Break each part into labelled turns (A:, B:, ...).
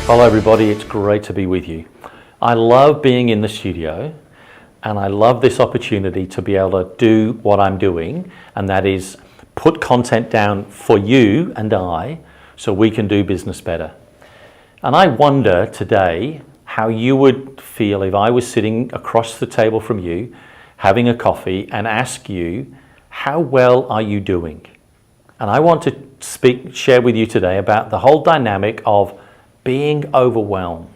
A: Hello everybody, it's great to be with you. I love being in the studio and I love this opportunity to be able to do what I'm doing, and that is put content down for you and I so we can do business better. And I wonder today how you would feel if I was sitting across the table from you having a coffee and ask you, how well are you doing? And I want to share with you today about the whole dynamic of being overwhelmed.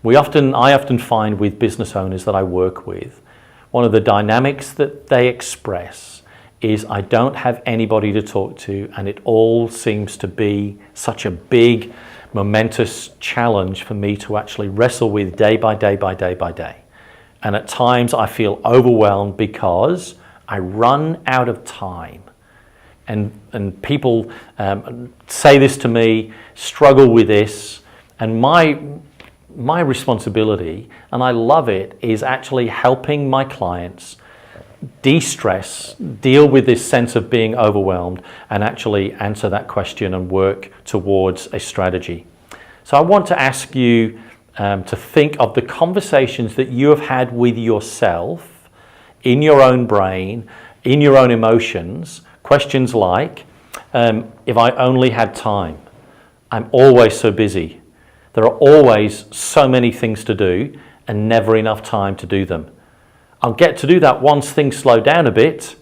A: I often find with business owners that I work with, one of the dynamics that they express is I don't have anybody to talk to, and it all seems to be such a big, momentous challenge for me to actually wrestle with day by day by day by day. And at times I feel overwhelmed because I run out of time. And people say this to me, struggle with this, and my responsibility, and I love it, is actually helping my clients de-stress, deal with this sense of being overwhelmed, and actually answer that question and work towards a strategy. So I want to ask you to think of the conversations that you have had with yourself, in your own brain, in your own emotions. Questions like, if I only had time, I'm always so busy. There are always so many things to do and never enough time to do them. I'll get to do that once things slow down a bit,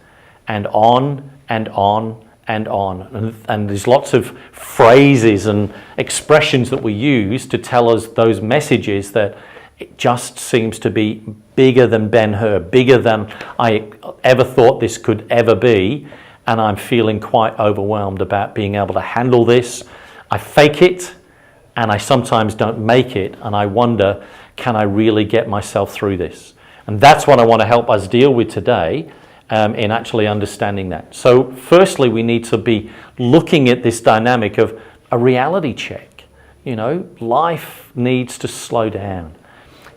A: and on and on and on. And there's lots of phrases and expressions that we use to tell us those messages that it just seems to be bigger than Ben-Hur, bigger than I ever thought this could ever be. And I'm feeling quite overwhelmed about being able to handle this. I fake it, and I sometimes don't make it, and I wonder, can I really get myself through this? And that's what I want to help us deal with today, in actually understanding that. So firstly, we need to be looking at this dynamic of a reality check. You know, life needs to slow down.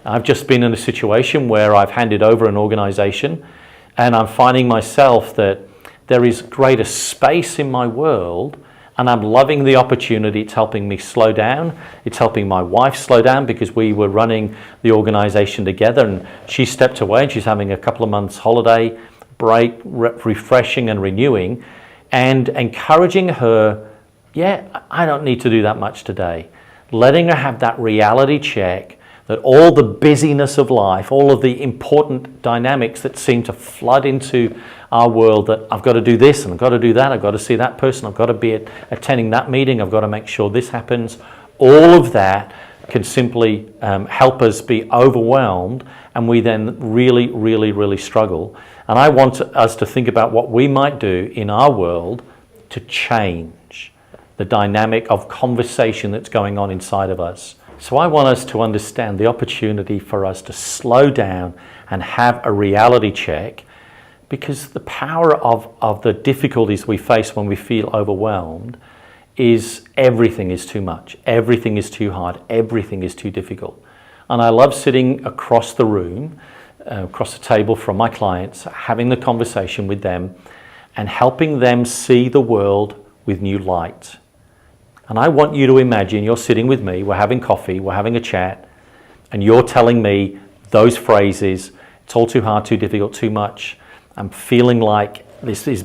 A: I've just been in a situation where I've handed over an organization, and I'm finding myself that there is greater space in my world, and I'm loving the opportunity. It's helping me slow down. It's helping my wife slow down because we were running the organization together, and she stepped away and she's having a couple of months holiday break, refreshing and renewing, and encouraging her, yeah, I don't need to do that much today. Letting her have that reality check that all the busyness of life, all of the important dynamics that seem to flood into our world, that I've got to do this and I've got to do that, I've got to see that person, I've got to be attending that meeting, I've got to make sure this happens. All of that can simply help us be overwhelmed, and we then really struggle. And I want us to think about what we might do in our world to change the dynamic of conversation that's going on inside of us. So I want us to understand the opportunity for us to slow down and have a reality check, because the power of the difficulties we face when we feel overwhelmed is everything is too much, everything is too hard, everything is too difficult. And I love sitting across the room, across the table from my clients, having the conversation with them and helping them see the world with new light. And I want you to imagine you're sitting with me, we're having coffee, we're having a chat, and you're telling me those phrases, it's all too hard, too difficult, too much. I'm feeling like this is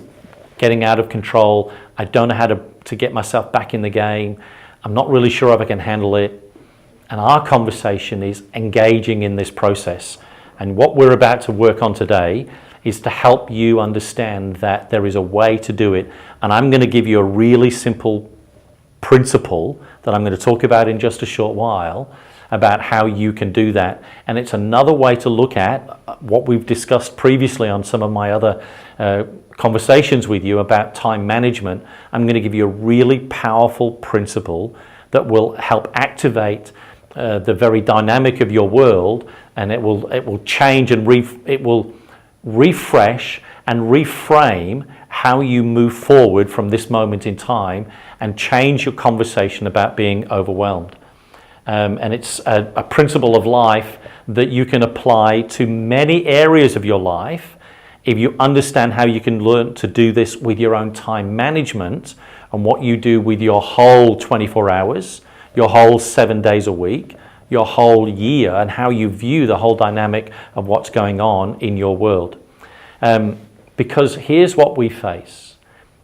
A: getting out of control. I don't know how to get myself back in the game. I'm not really sure if I can handle it. And our conversation is engaging in this process. And what we're about to work on today is to help you understand that there is a way to do it. And I'm going to give you a really simple principle that I'm going to talk about in just a short while about how you can do that. And it's another way to look at what we've discussed previously on some of my other conversations with you about time management. I'm going to give you a really powerful principle that will help activate the very dynamic of your world, and it will change and it will refresh and reframe how you move forward from this moment in time and change your conversation about being overwhelmed. And it's a principle of life that you can apply to many areas of your life if you understand how you can learn to do this with your own time management and what you do with your whole 24 hours, your whole 7 days a week, your whole year, and how you view the whole dynamic of what's going on in your world. Because here's what we face.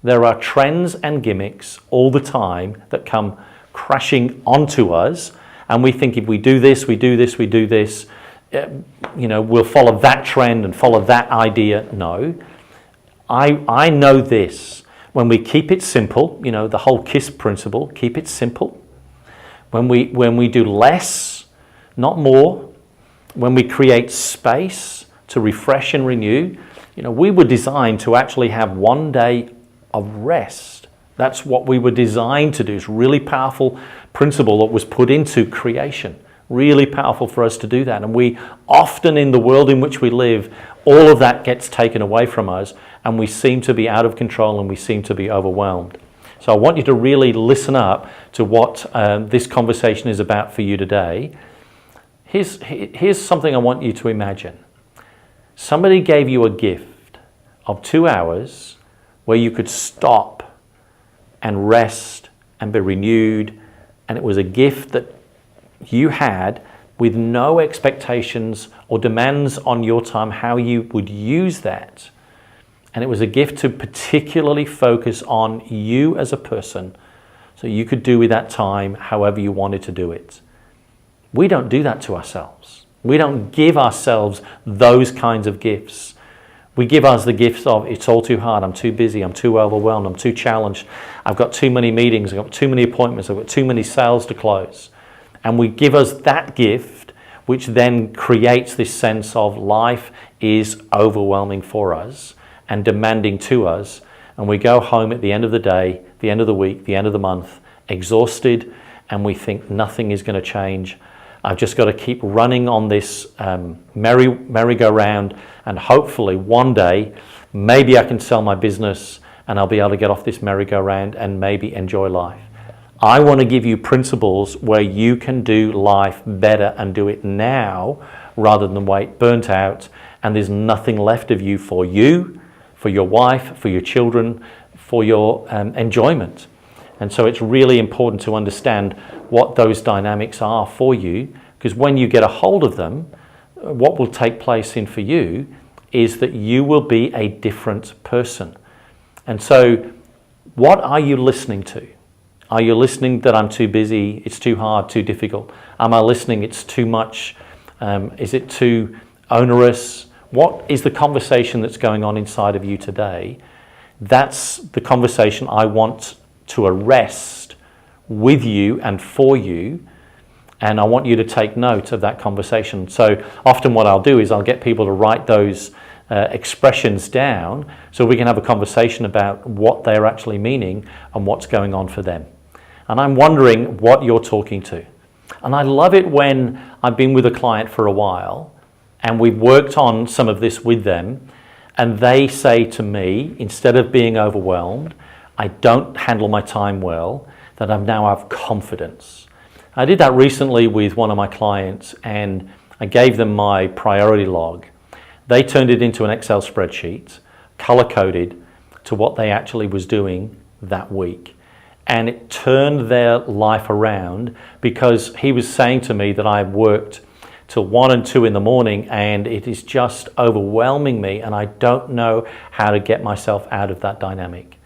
A: There are trends and gimmicks all the time that come crashing onto us, and we think if we do this, we do this, we do this, we'll follow that trend and follow that idea. No. I know this. When we keep it simple, the whole KISS principle, keep it simple. When we do less, not more, when we create space to refresh and renew, we were designed to actually have 1 day of rest. That's what we were designed to do. It's a really powerful principle that was put into creation. Really powerful for us to do that. And we often, in the world in which we live, all of that gets taken away from us, and we seem to be out of control and we seem to be overwhelmed. So I want you to really listen up to what this conversation is about for you today. Here's something I want you to imagine. Somebody gave you a gift of 2 hours where you could stop and rest and be renewed, and it was a gift that you had with no expectations or demands on your time how you would use that. And it was a gift to particularly focus on you as a person, so you could do with that time however you wanted to do it. We don't do that to ourselves. We don't give ourselves those kinds of gifts. We give us the gifts of, it's all too hard, I'm too busy, I'm too overwhelmed, I'm too challenged, I've got too many meetings, I've got too many appointments, I've got too many sales to close. And we give us that gift, which then creates this sense of life is overwhelming for us and demanding to us. And we go home at the end of the day, the end of the week, the end of the month, exhausted, and we think nothing is going to change. I've just got to keep running on this merry-go-round, and hopefully one day, maybe I can sell my business and I'll be able to get off this merry-go-round and maybe enjoy life. I want to give you principles where you can do life better and do it now rather than wait burnt out and there's nothing left of you, for your wife, for your children, for your enjoyment. And so it's really important to understand what those dynamics are for you, because when you get a hold of them, what will take place for you is that you will be a different person. And so what are you listening to? Are you listening that I'm too busy, it's too hard, too difficult? Am I listening it's too much? Is it too onerous? What is the conversation that's going on inside of you today? That's the conversation I want to arrest with you and for you, and I want you to take note of that conversation. So often what I'll do is I'll get people to write those expressions down so we can have a conversation about what they're actually meaning and what's going on for them. And I'm wondering what you're talking to. And I love it when I've been with a client for a while and we've worked on some of this with them, and they say to me, instead of being overwhelmed, I don't handle my time well, that I now have confidence. I did that recently with one of my clients, and I gave them my priority log. They turned it into an Excel spreadsheet, color-coded to what they actually was doing that week. And it turned their life around, because he was saying to me that I've worked till 1 and 2 in the morning and it is just overwhelming me and I don't know how to get myself out of that dynamic.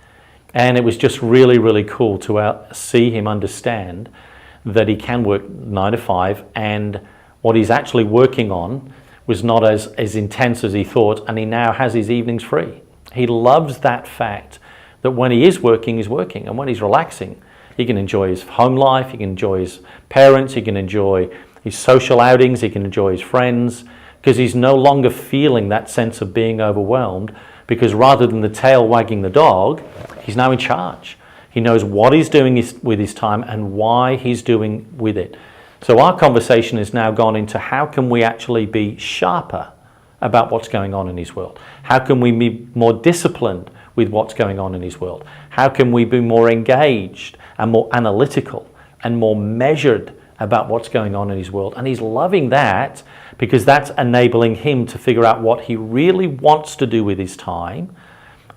A: And it was just really, really cool to see him understand that he can work 9 to 5, and what he's actually working on was not as intense as he thought, and he now has his evenings free. He loves that fact that when he is working, he's working, and when he's relaxing, he can enjoy his home life, he can enjoy his parents, he can enjoy his social outings, he can enjoy his friends, because he's no longer feeling that sense of being overwhelmed, because rather than the tail wagging the dog, he's now in charge. He knows what he's doing with his time and why he's doing with it. So our conversation has now gone into how can we actually be sharper about what's going on in his world? How can we be more disciplined with what's going on in his world? How can we be more engaged and more analytical and more measured about what's going on in his world? And he's loving that, because that's enabling him to figure out what he really wants to do with his time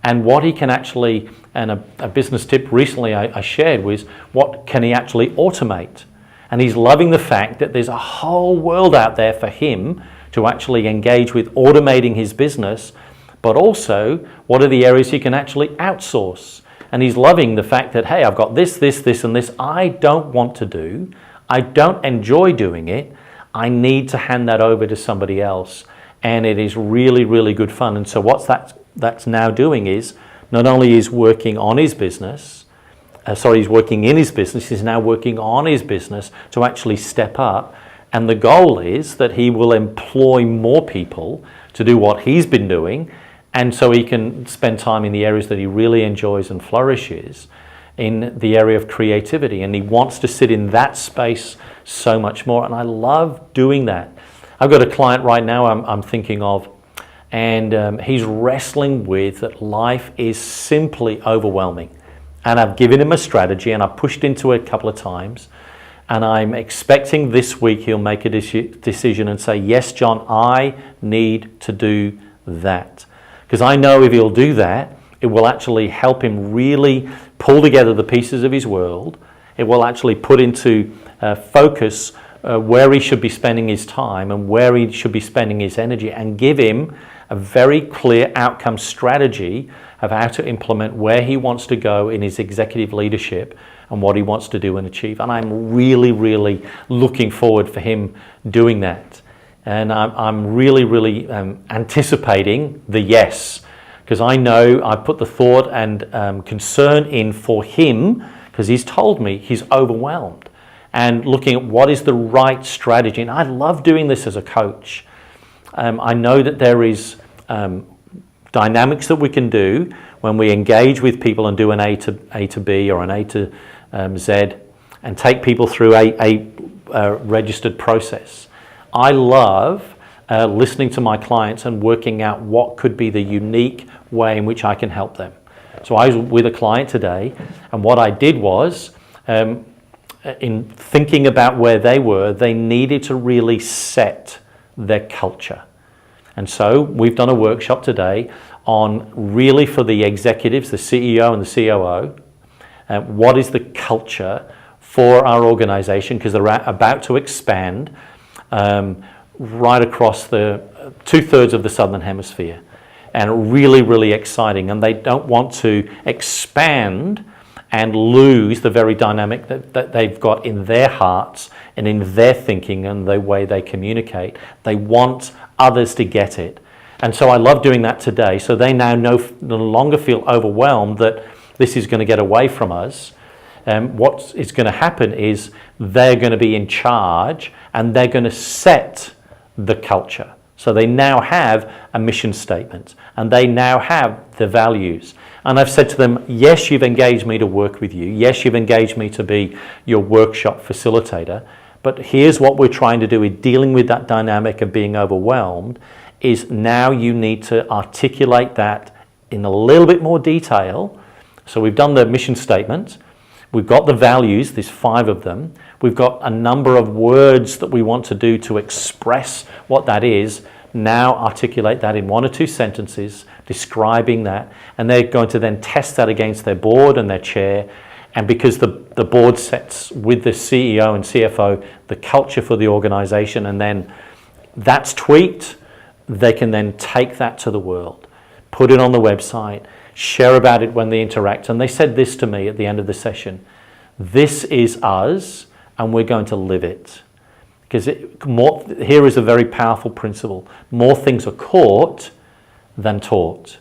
A: and what he can actually, and a business tip recently I shared was, what can he actually automate? And he's loving the fact that there's a whole world out there for him to actually engage with automating his business, but also what are the areas he can actually outsource. And he's loving the fact that, hey, I've got this, and this I don't want to do. I don't enjoy doing it. I need to hand that over to somebody else. And it is really, really good fun. And so what that's now doing is not only is working on his business, he's working in his business, he's now working on his business to actually step up. And the goal is that he will employ more people to do what he's been doing, and so he can spend time in the areas that he really enjoys and flourishes in the area of creativity. And he wants to sit in that space so much more. And I love doing that. I've got a client right now I'm thinking of, and he's wrestling with that life is simply overwhelming. And I've given him a strategy, and I've pushed into it a couple of times. And I'm expecting this week he'll make a decision and say, yes, John, I need to do that. Because I know if he'll do that, it will actually help him really pull together the pieces of his world. It will actually put into focus where he should be spending his time and where he should be spending his energy, and give him a very clear outcome strategy of how to implement where he wants to go in his executive leadership and what he wants to do and achieve. And I'm really, really looking forward for him doing that. And I'm really, really anticipating the yes, because I know I put the thought and concern in for him, because he's told me he's overwhelmed, and looking at what is the right strategy. And I love doing this as a coach. I know that there is dynamics that we can do when we engage with people and do an A to B or an A to Z, and take people through a registered process. I love listening to my clients and working out what could be the unique way in which I can help them. So I was with a client today, and what I did was, in thinking about where they were, they needed to really set their culture. And so we've done a workshop today on really for the executives, the CEO and the COO, what is the culture for our organization, because they're about to expand right across the 2/3 of the Southern Hemisphere, and really, really exciting. And they don't want to expand and lose the very dynamic that they've got in their hearts and in their thinking and the way they communicate. They want others to get it. And so I love doing that today. So they now no longer feel overwhelmed that this is going to get away from us. What is going to happen is they're going to be in charge, and they're going to set the culture. So they now have a mission statement, and they now have the values. And I've said to them, yes, you've engaged me to work with you. Yes, you've engaged me to be your workshop facilitator. But here's what we're trying to do in dealing with that dynamic of being overwhelmed, is now you need to articulate that in a little bit more detail. So we've done the mission statement. We've got the values, there's 5 of them. We've got a number of words that we want to do to express what that is. Now articulate that in 1 or 2 sentences, describing that. And they're going to then test that against their board and their chair. And because the board sets with the CEO and CFO the culture for the organization, and then that's tweaked, they can then take that to the world, put it on the website, share about it when they interact. And they said this to me at the end of the session: this is us, and we're going to live it. Because here is a very powerful principle. More things are caught than taught.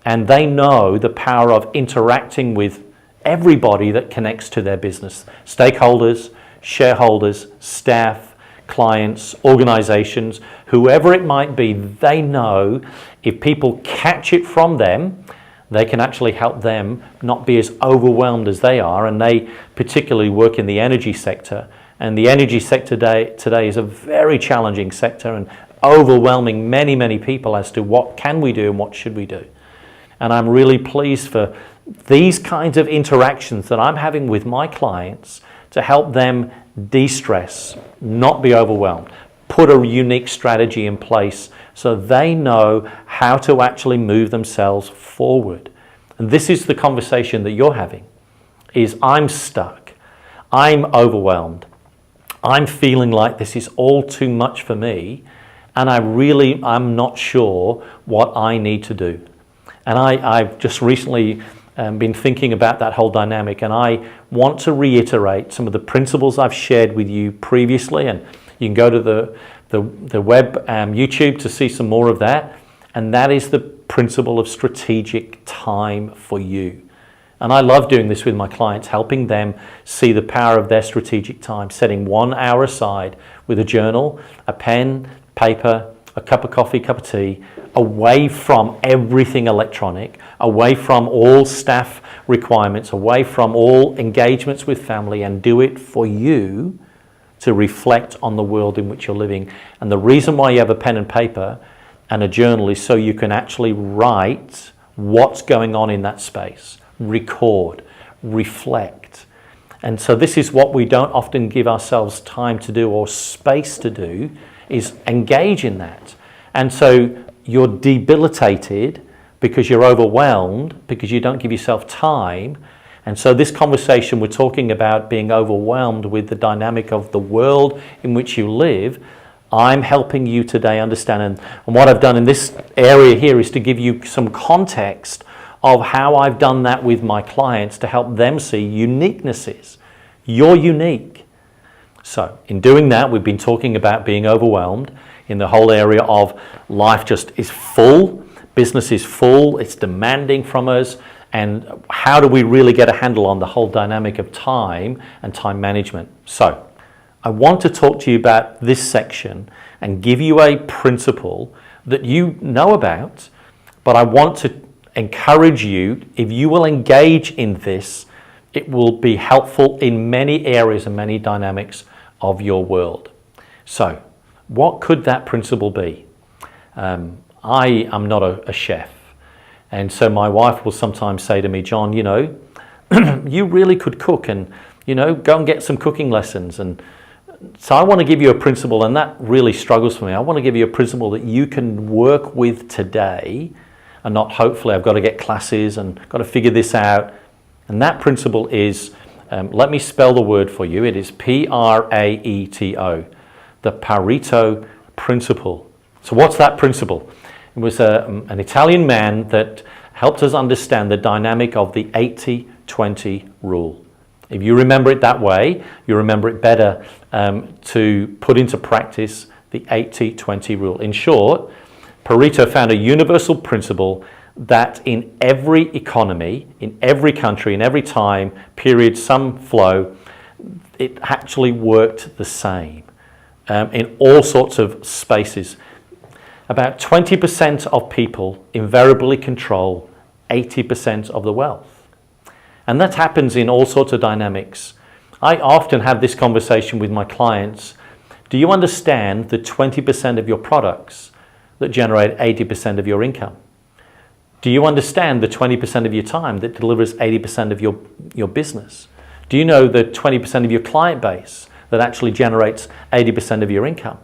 A: And they know the power of interacting with everybody that connects to their business. Stakeholders, shareholders, staff, clients, organizations, whoever it might be, they know if people catch it from them, they can actually help them not be as overwhelmed as they are. And they particularly work in the energy sector. And the energy sector today is a very challenging sector and overwhelming many, many people as to what can we do and what should we do. And I'm really pleased for these kinds of interactions that I'm having with my clients to help them de-stress, not be overwhelmed, put a unique strategy in place so they know how to actually move themselves forward. And this is the conversation that you're having, is I'm stuck, I'm overwhelmed, I'm feeling like this is all too much for me, and I'm not sure what I need to do. And I've just recently been thinking about that whole dynamic, and I want to reiterate some of the principles I've shared with you previously, and you can go to the web YouTube to see some more of that, and that is the principle of strategic time for you. And I love doing this with my clients, helping them see the power of their strategic time, setting 1 hour aside with a journal, a pen, paper, a cup of coffee, cup of tea, away from everything electronic, away from all staff requirements, away from all engagements with family, and do it for you to reflect on the world in which you're living. And the reason why you have a pen and paper and a journal is so you can actually write what's going on in that space, record, reflect. And so this is what we don't often give ourselves time to do or space to do, is engage in that. And so you're debilitated because you're overwhelmed, because you don't give yourself time. And so this conversation, we're talking about being overwhelmed with the dynamic of the world in which you live. I'm helping you today understand, and what I've done in this area here is to give you some context of how I've done that with my clients to help them see uniquenesses. You're unique. So in doing that, we've been talking about being overwhelmed in the whole area of life just is full, business is full, it's demanding from us, and how do we really get a handle on the whole dynamic of time and time management. So I want to talk to you about this section and give you a principle that you know about, but I want to encourage you, if you will engage in this, it will be helpful in many areas and many dynamics of your world. So what could that principle be? I am not a chef. And so my wife will sometimes say to me, John, you know, you really could cook, and, you know, go and get some cooking lessons. And so I want to give you a principle, and that really struggles for me. I want to give you a principle that you can work with today, and not hopefully I've got to get classes and got to figure this out. And that principle is, let me spell the word for you. It is P-R-A-E-T-O, the Pareto principle. So what's that principle? It was an Italian man that helped us understand the dynamic of the 80-20 rule. If you remember it that way, you remember it better to put into practice the 80-20 rule. In short, Pareto found a universal principle that in every economy, in every country, in every time period, some flow, it actually worked the same in all sorts of spaces. About 20% of people invariably control 80% of the wealth. And that happens in all sorts of dynamics. I often have this conversation with my clients. Do you understand the 20% of your products that generate 80% of your income? Do you understand the 20% of your time that delivers 80% of your business? Do you know the 20% of your client base that actually generates 80% of your income?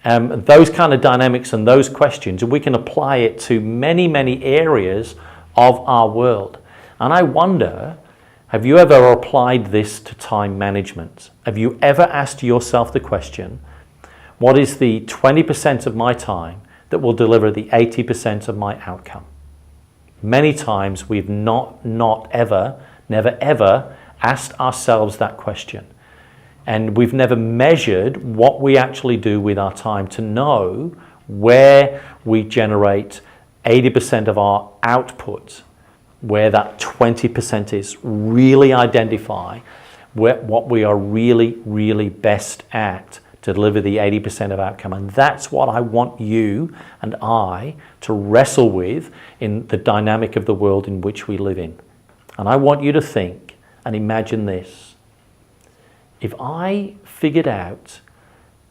A: Those kind of dynamics and those questions, we can apply it to many, many areas of our world. And I wonder, have you ever applied this to time management? Have you ever asked yourself the question, what is the 20% of my time that will deliver the 80% of my outcome? Many times we've never ever asked ourselves that question. And we've never measured what we actually do with our time to know where we generate 80% of our output, where that 20% is. Really identify what we are really, really best at to deliver the 80% of outcome. And that's what I want you and I to wrestle with in the dynamic of the world in which we live in. And I want you to think and imagine this. If I figured out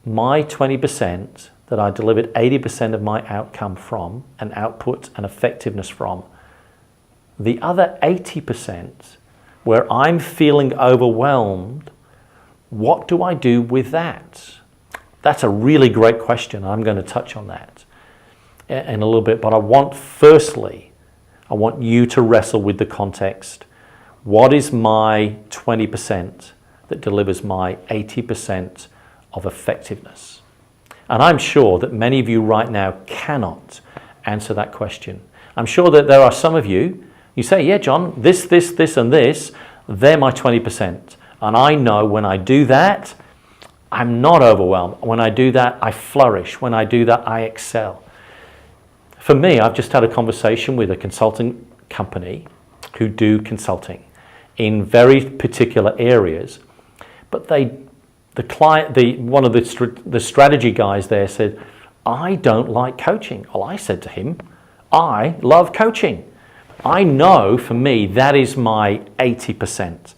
A: my 20% that I delivered 80% of my outcome from, and output and effectiveness from, the other 80% where I'm feeling overwhelmed, what do I do with that? That's a really great question. I'm going to touch on that in a little bit, but I want you to wrestle with the context. What is my 20% that delivers my 80% of effectiveness? And I'm sure that many of you right now cannot answer that question. I'm sure that there are some of you, you say, yeah, John, this, and this, they're my 20%. And I know when I do that, I'm not overwhelmed. When I do that, I flourish. When I do that, I excel. For me, I've just had a conversation with a consulting company who do consulting in very particular areas, but one of the strategy guys there said, I don't like coaching. Well, I said to him, I love coaching. I know for me that is my 80%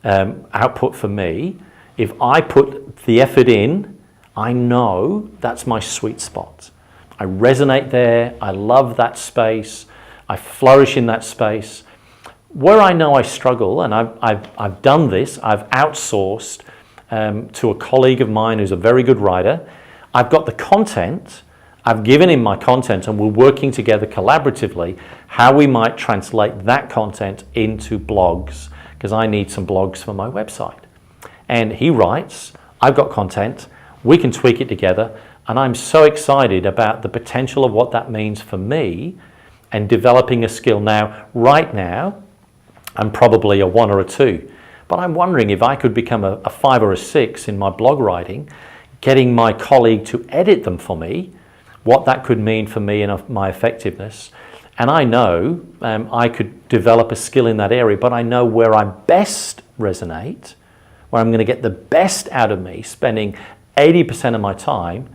A: output for me. If I put the effort in, I know that's my sweet spot. I resonate there. I love that space. I flourish in that space. Where I know I struggle, and I've done this, I've outsourced to a colleague of mine who's a very good writer. I've got the content, I've given him my content, and we're working together collaboratively how we might translate that content into blogs, because I need some blogs for my website. And he writes, I've got content, we can tweak it together, and I'm so excited about the potential of what that means for me and developing a skill now. Right now, I'm probably a 1 or a 2, but I'm wondering if I could become a 5 or a 6 in my blog writing, getting my colleague to edit them for me, what that could mean for me and my effectiveness. And I know I could develop a skill in that area, but I know where I best resonate, where I'm going to get the best out of me, spending 80% of my time,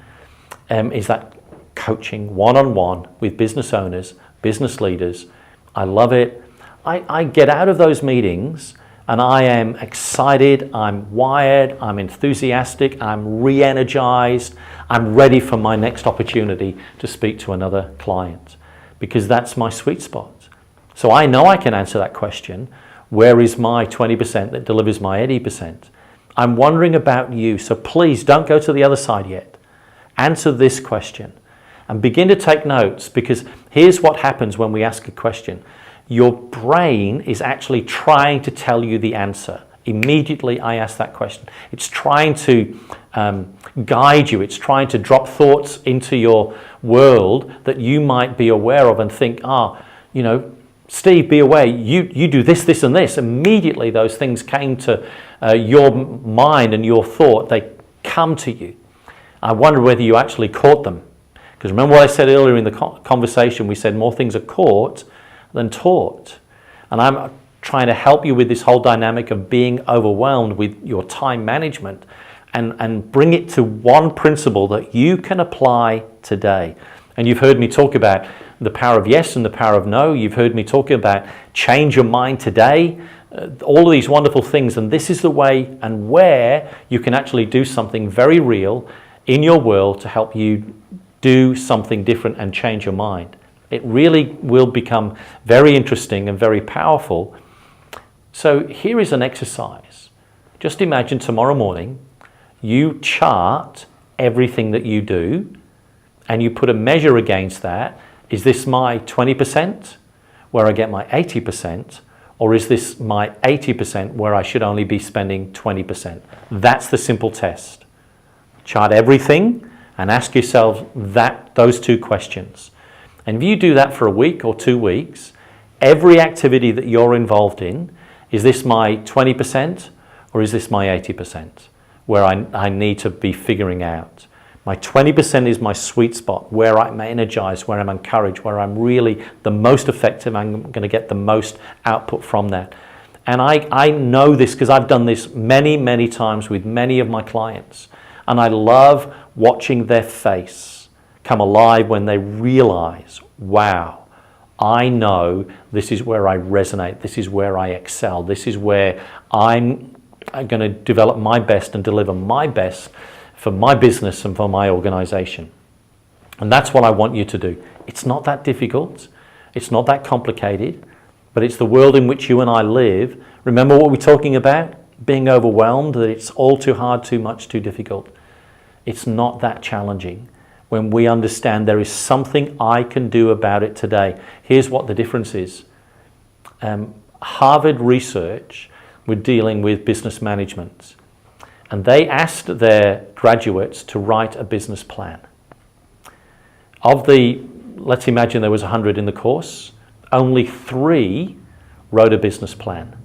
A: is that coaching one-on-one with business owners, business leaders. I love it. I get out of those meetings and I am excited, I'm wired, I'm enthusiastic, I'm re-energized, I'm ready for my next opportunity to speak to another client, because that's my sweet spot. So I know I can answer that question, where is my 20% that delivers my 80%? I'm wondering about you, so please don't go to the other side yet. Answer this question and begin to take notes, because here's what happens when we ask a question. Your brain is actually trying to tell you the answer. Immediately I ask that question. It's trying to guide you. It's trying to drop thoughts into your world that you might be aware of and think, Steve, be aware, you do this, this, and this. Immediately those things came to your mind and your thought. They come to you. I wonder whether you actually caught them. Because remember what I said earlier in the conversation, we said more things are caught than taught. And I'm trying to help you with this whole dynamic of being overwhelmed with your time management and bring it to one principle that you can apply today. And you've heard me talk about the power of yes and the power of no. You've heard me talk about change your mind today, all of these wonderful things. And this is the way and where you can actually do something very real in your world to help you do something different and change your mind. It really will become very interesting and very powerful. So here is an exercise. Just imagine tomorrow morning you chart everything that you do and you put a measure against that. Is this my 20% where I get my 80%, or is this my 80% where I should only be spending 20%? That's the simple test. Chart everything and ask yourself those two questions. And if you do that for a week or 2 weeks, every activity that you're involved in, is this my 20% or is this my 80% where I need to be figuring out? My 20% is my sweet spot, where I'm energized, where I'm encouraged, where I'm really the most effective, I'm going to get the most output from that. And I know this because I've done this many, many times with many of my clients. And I love watching their face come alive when they realize, wow, I know this is where I resonate, this is where I excel, this is where I'm going to develop my best and deliver my best for my business and for my organization. And that's what I want you to do. It's not that difficult, it's not that complicated, but it's the world in which you and I live. Remember what we're talking about? Being overwhelmed, that it's all too hard, too much, too difficult. It's not that challenging when we understand there is something I can do about it today. Here's what the difference is. Harvard research, we're dealing with business management. and they asked their graduates to write a business plan. Of the, let's imagine there was 100 in the course, only 3 wrote a business plan.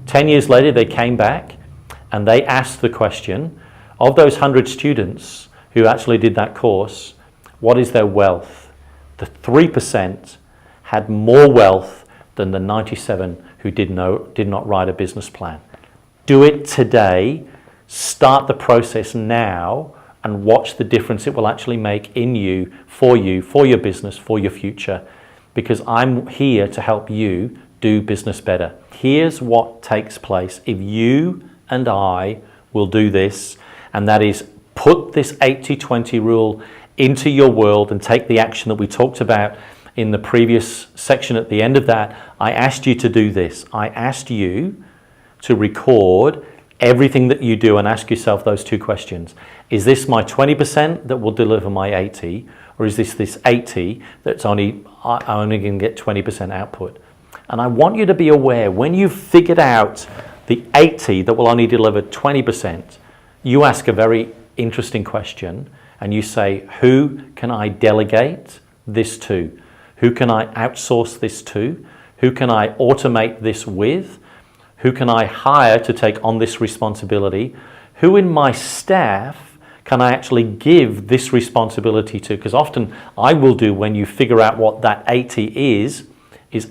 A: 10 years later, they came back and they asked the question, of those 100 students who actually did that course, what is their wealth? The 3% had more wealth than the 97 who did not write a business plan. Do it today, start the process now, and watch the difference it will actually make in you, for your business, for your future, because I'm here to help you do business better. Here's what takes place if you and I will do this, and that is put this 80-20 rule into your world and take the action that we talked about in the previous section. At the end of that, I asked you to do this. I asked you to record everything that you do and ask yourself those 2 questions. Is this my 20% that will deliver my 80, or is this 80 that's only going to get 20% output? And I want you to be aware, when you've figured out the 80 that will only deliver 20%, you ask a very interesting question and you say, who can I delegate this to? Who can I outsource this to? Who can I automate this with? Who can I hire to take on this responsibility? Who in my staff can I actually give this responsibility to? Because often I will do, when you figure out what that 80 is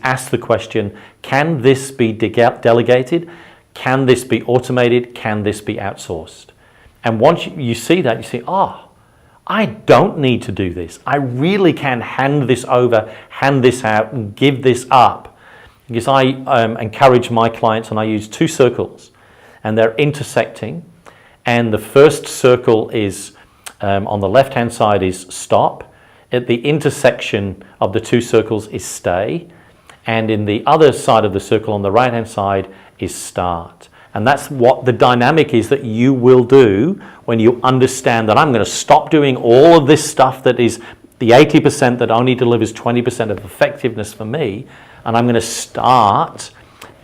A: ask the question, can this be delegated? Can this be automated? Can this be outsourced? And once you see that, you say, I don't need to do this. I really can hand this over, hand this out, and give this up. Because I encourage my clients, and I use 2 circles, and they're intersecting. And the first circle is, on the left-hand side is stop. At the intersection of the 2 circles is stay. And in the other side of the circle on the right-hand side is start. And that's what the dynamic is that you will do when you understand that I'm going to stop doing all of this stuff that is the 80% that only delivers 20% of effectiveness for me, and I'm going to start,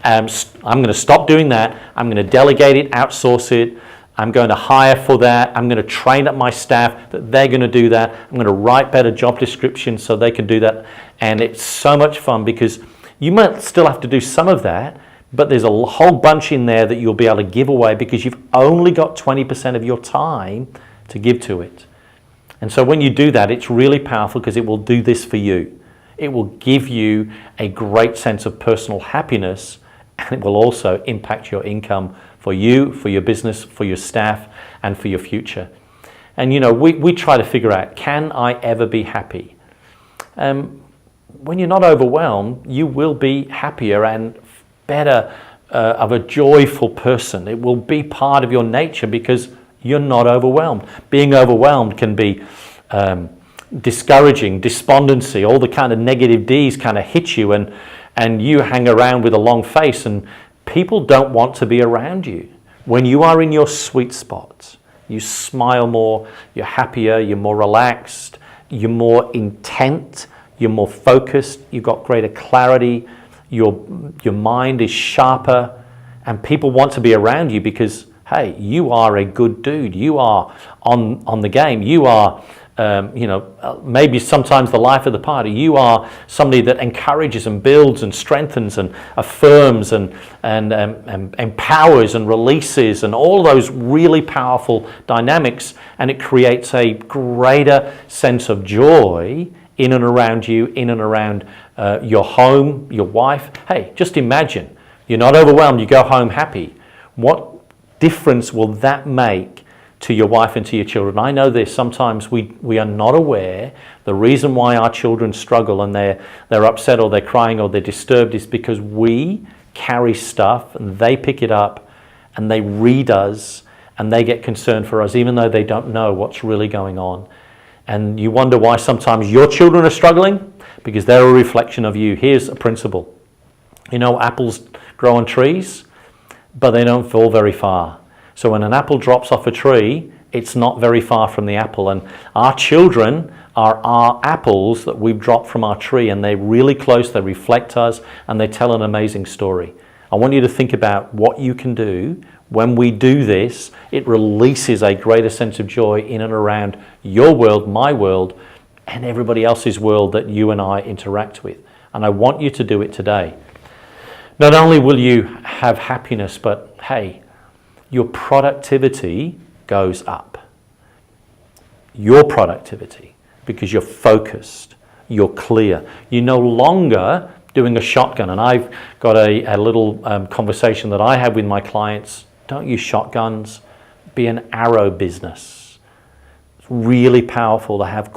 A: I'm going to stop doing that. I'm going to delegate it, outsource it. I'm going to hire for that. I'm going to train up my staff that they're going to do that. I'm going to write better job descriptions so they can do that. And it's so much fun, because you might still have to do some of that, but there's a whole bunch in there that you'll be able to give away because you've only got 20% of your time to give to it. And so when you do that, it's really powerful, because it will do this for you. It will give you a great sense of personal happiness, and it will also impact your income for you, for your business, for your staff, and for your future. And we try to figure out, can I ever be happy? When you're not overwhelmed, you will be happier and better, of a joyful person. It will be part of your nature because you're not overwhelmed. Being overwhelmed can be discouraging, despondency, all the kind of negative D's kind of hit you, and you hang around with a long face, and people don't want to be around you. When you are in your sweet spot, you smile more, you're happier, you're more relaxed, you're more intent, you're more focused, you've got greater clarity, your mind is sharper, and people want to be around you because, hey, you are a good dude. You are on the game. You are, maybe sometimes the life of the party. You are somebody that encourages and builds and strengthens and affirms and empowers and releases and all those really powerful dynamics, and it creates a greater sense of joy in and around you, in and around your home, your wife. Hey, just imagine, you're not overwhelmed, you go home happy. What difference will that make to your wife and to your children? I know this, sometimes we are not aware the reason why our children struggle and they're upset or they're crying or they're disturbed is because we carry stuff and they pick it up and they read us and they get concerned for us even though they don't know what's really going on. And you wonder why sometimes your children are struggling, because they're a reflection of you. Here's a principle. Apples grow on trees, but they don't fall very far. So when an apple drops off a tree, it's not very far from the apple. And our children are our apples that we've dropped from our tree, and they're really close, they reflect us, and they tell an amazing story. I want you to think about what you can do. When we do this, it releases a greater sense of joy in and around your world, my world, and everybody else's world that you and I interact with. And I want you to do it today. Not only will you have happiness, but hey, your productivity goes up. Your productivity, because you're focused, you're clear. You're no longer doing a shotgun. And I've got a little conversation that I have with my clients. Don't use shotguns. Be an arrow business. It's really powerful to have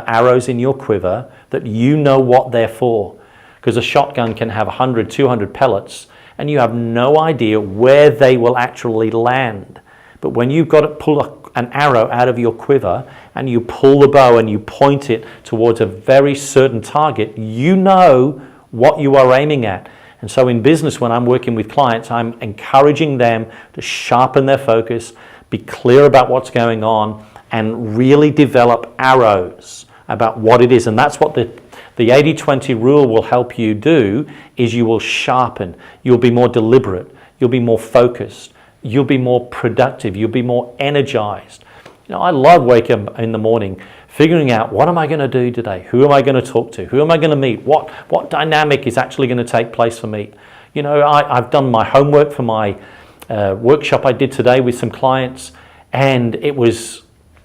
A: arrows in your quiver that you know what they're for. Because a shotgun can have 100, 200 pellets, and you have no idea where they will actually land. But when you've got to pull an arrow out of your quiver and you pull the bow and you point it towards a very certain target, you know what you are aiming at. And so in business, when I'm working with clients, I'm encouraging them to sharpen their focus, be clear about what's going on, and really develop arrows about what it is. And that's what the 80-20 rule will help you do, is you will sharpen, you'll be more deliberate, you'll be more focused, you'll be more productive, you'll be more energized. You know, I love waking up in the morning, figuring out what am I going to do today? Who am I going to talk to? Who am I going to meet? What dynamic is actually going to take place for me? You know, I've done my homework for my workshop I did today with some clients, and it was,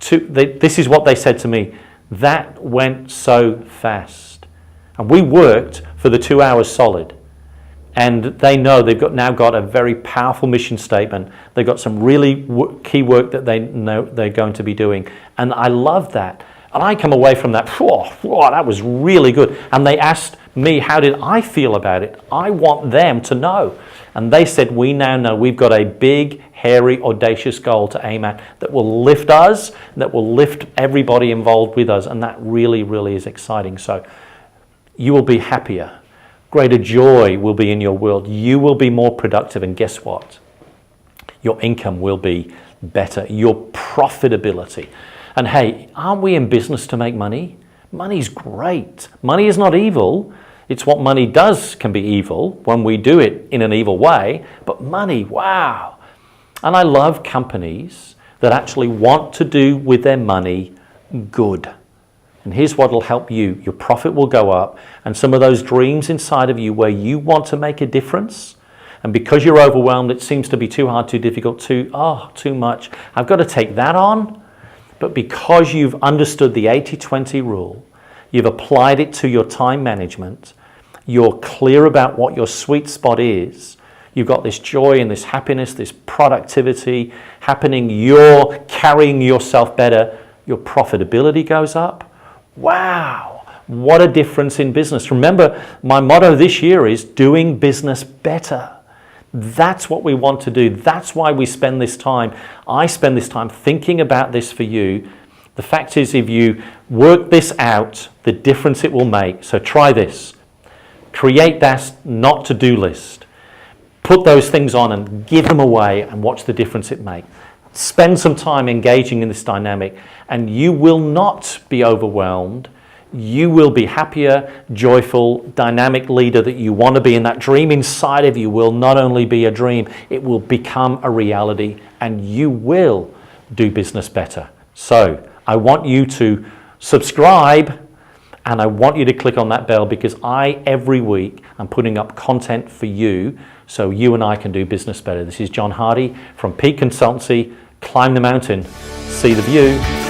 A: this is what they said to me: that went so fast. And we worked for the 2 hours solid. And they know they've now got a very powerful mission statement. They've got some really key work that they know they're going to be doing. And I love that. And I come away from that, that was really good. And they asked me, how did I feel about it? I want them to know. And they said, we now know we've got a big, hairy, audacious goal to aim at that will lift us, that will lift everybody involved with us. And that really, really is exciting. So you will be happier. Greater joy will be in your world. You will be more productive. And guess what? Your income will be better. Your profitability. And hey, aren't we in business to make money? Money's great. Money is not evil. It's what money does can be evil when we do it in an evil way. But money, wow. And I love companies that actually want to do with their money good. And here's what will help you. Your profit will go up, and some of those dreams inside of you where you want to make a difference, and because you're overwhelmed, it seems to be too hard, too difficult, too much. I've got to take that on. But because you've understood the 80-20 rule, you've applied it to your time management, you're clear about what your sweet spot is, you've got this joy and this happiness, this productivity happening, you're carrying yourself better, your profitability goes up. Wow, what a difference in business. Remember, my motto this year is doing business better. That's what we want to do. That's why we spend this time. I spend this time thinking about this for you. The fact is, if you work this out, the difference it will make. So try this. Create that not to-do list. Put those things on and give them away and watch the difference it makes. Spend some time engaging in this dynamic, and you will not be overwhelmed. You will be happier, joyful, dynamic leader that you want to be, and that dream inside of you will not only be a dream, it will become a reality, and you will do business better. So I want you to subscribe, and I want you to click on that bell, because every week I'm putting up content for you so you and I can do business better. This is John Hardy from Peak Consultancy. Climb the mountain, see the view.